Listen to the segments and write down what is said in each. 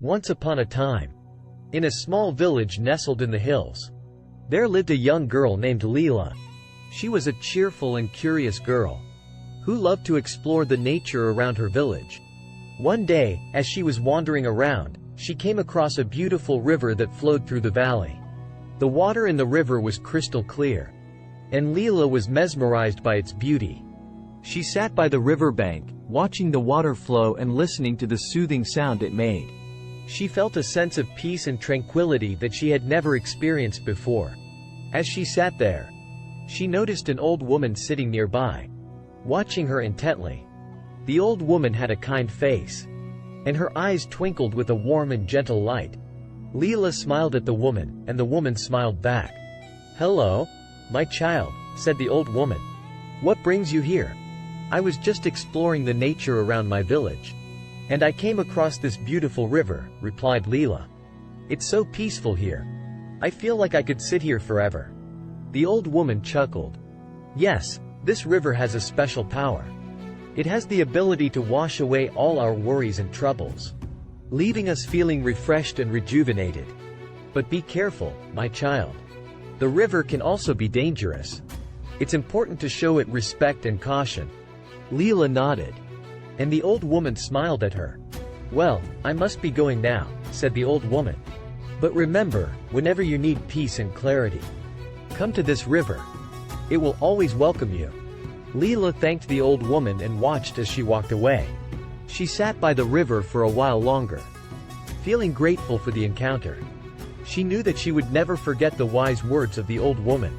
Once upon a time, in a small village nestled in the hills, there lived a young girl named Leela. She was a cheerful and curious girl who loved to explore the nature around her village. One day, as she was wandering around, she came across a beautiful river that flowed through the valley. The water in the river was crystal clear, and Leela was mesmerized by its beauty. She sat by the riverbank, watching the water flow and listening to the soothing sound it made. She felt a sense of peace and tranquility that she had never experienced before. As she sat there, she noticed an old woman sitting nearby, watching her intently. The old woman had a kind face, and her eyes twinkled with a warm and gentle light. Leela smiled at the woman, and the woman smiled back. "Hello, my child," said the old woman. "What brings you here?" "I was just exploring the nature around my village, and I came across this beautiful river," replied Leela. "It's so peaceful here. I feel like I could sit here forever." The old woman chuckled. "Yes, this river has a special power. It has the ability to wash away all our worries and troubles, leaving us feeling refreshed and rejuvenated. But be careful, my child. The river can also be dangerous. It's important to show it respect and caution." Leela nodded, and the old woman smiled at her. "Well, I must be going now," said the old woman. "But remember, whenever you need peace and clarity, come to this river. It will always welcome you." Leela thanked the old woman and watched as she walked away. She sat by the river for a while longer, feeling grateful for the encounter. She knew that she would never forget the wise words of the old woman,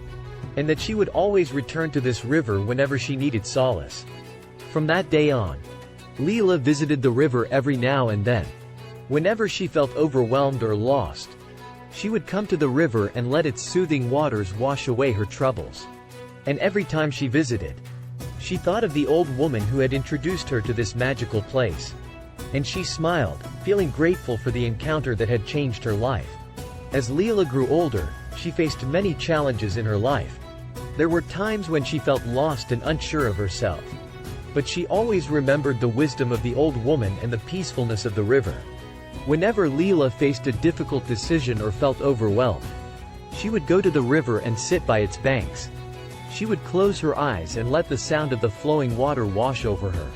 and that she would always return to this river whenever she needed solace. From that day on, Leela visited the river every now and then. Whenever she felt overwhelmed or lost, she would come to the river and let its soothing waters wash away her troubles. And every time she visited, she thought of the old woman who had introduced her to this magical place. And she smiled, feeling grateful for the encounter that had changed her life. As Leela grew older, she faced many challenges in her life. There were times when she felt lost and unsure of herself. But she always remembered the wisdom of the old woman and the peacefulness of the river. Whenever Leela faced a difficult decision or felt overwhelmed, she would go to the river and sit by its banks. She would close her eyes and let the sound of the flowing water wash over her,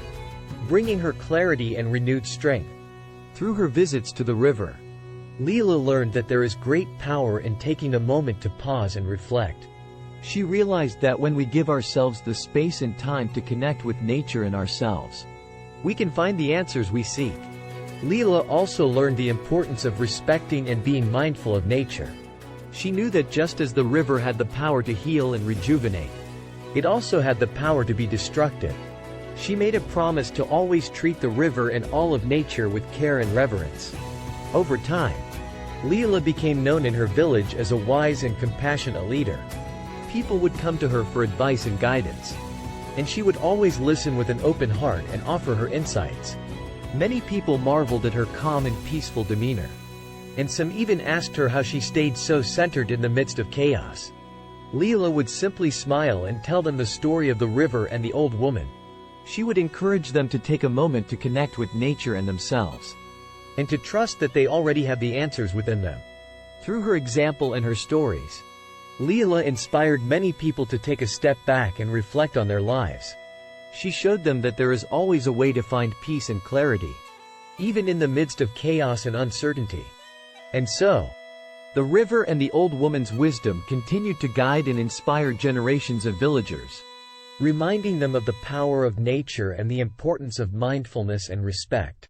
bringing her clarity and renewed strength. Through her visits to the river, Leela learned that there is great power in taking a moment to pause and reflect. She realized that when we give ourselves the space and time to connect with nature and ourselves, we can find the answers we seek. Leela also learned the importance of respecting and being mindful of nature. She knew that just as the river had the power to heal and rejuvenate, it also had the power to be destructive. She made a promise to always treat the river and all of nature with care and reverence. Over time, Leela became known in her village as a wise and compassionate leader. People would come to her for advice and guidance, and she would always listen with an open heart and offer her insights. Many people marveled at her calm and peaceful demeanor, and some even asked her how she stayed so centered in the midst of chaos. Leela would simply smile and tell them the story of the river and the old woman. She would encourage them to take a moment to connect with nature and themselves, and to trust that they already have the answers within them. Through her example and her stories, Leela inspired many people to take a step back and reflect on their lives. She showed them that there is always a way to find peace and clarity, even in the midst of chaos and uncertainty. And so, the river and the old woman's wisdom continued to guide and inspire generations of villagers, reminding them of the power of nature and the importance of mindfulness and respect.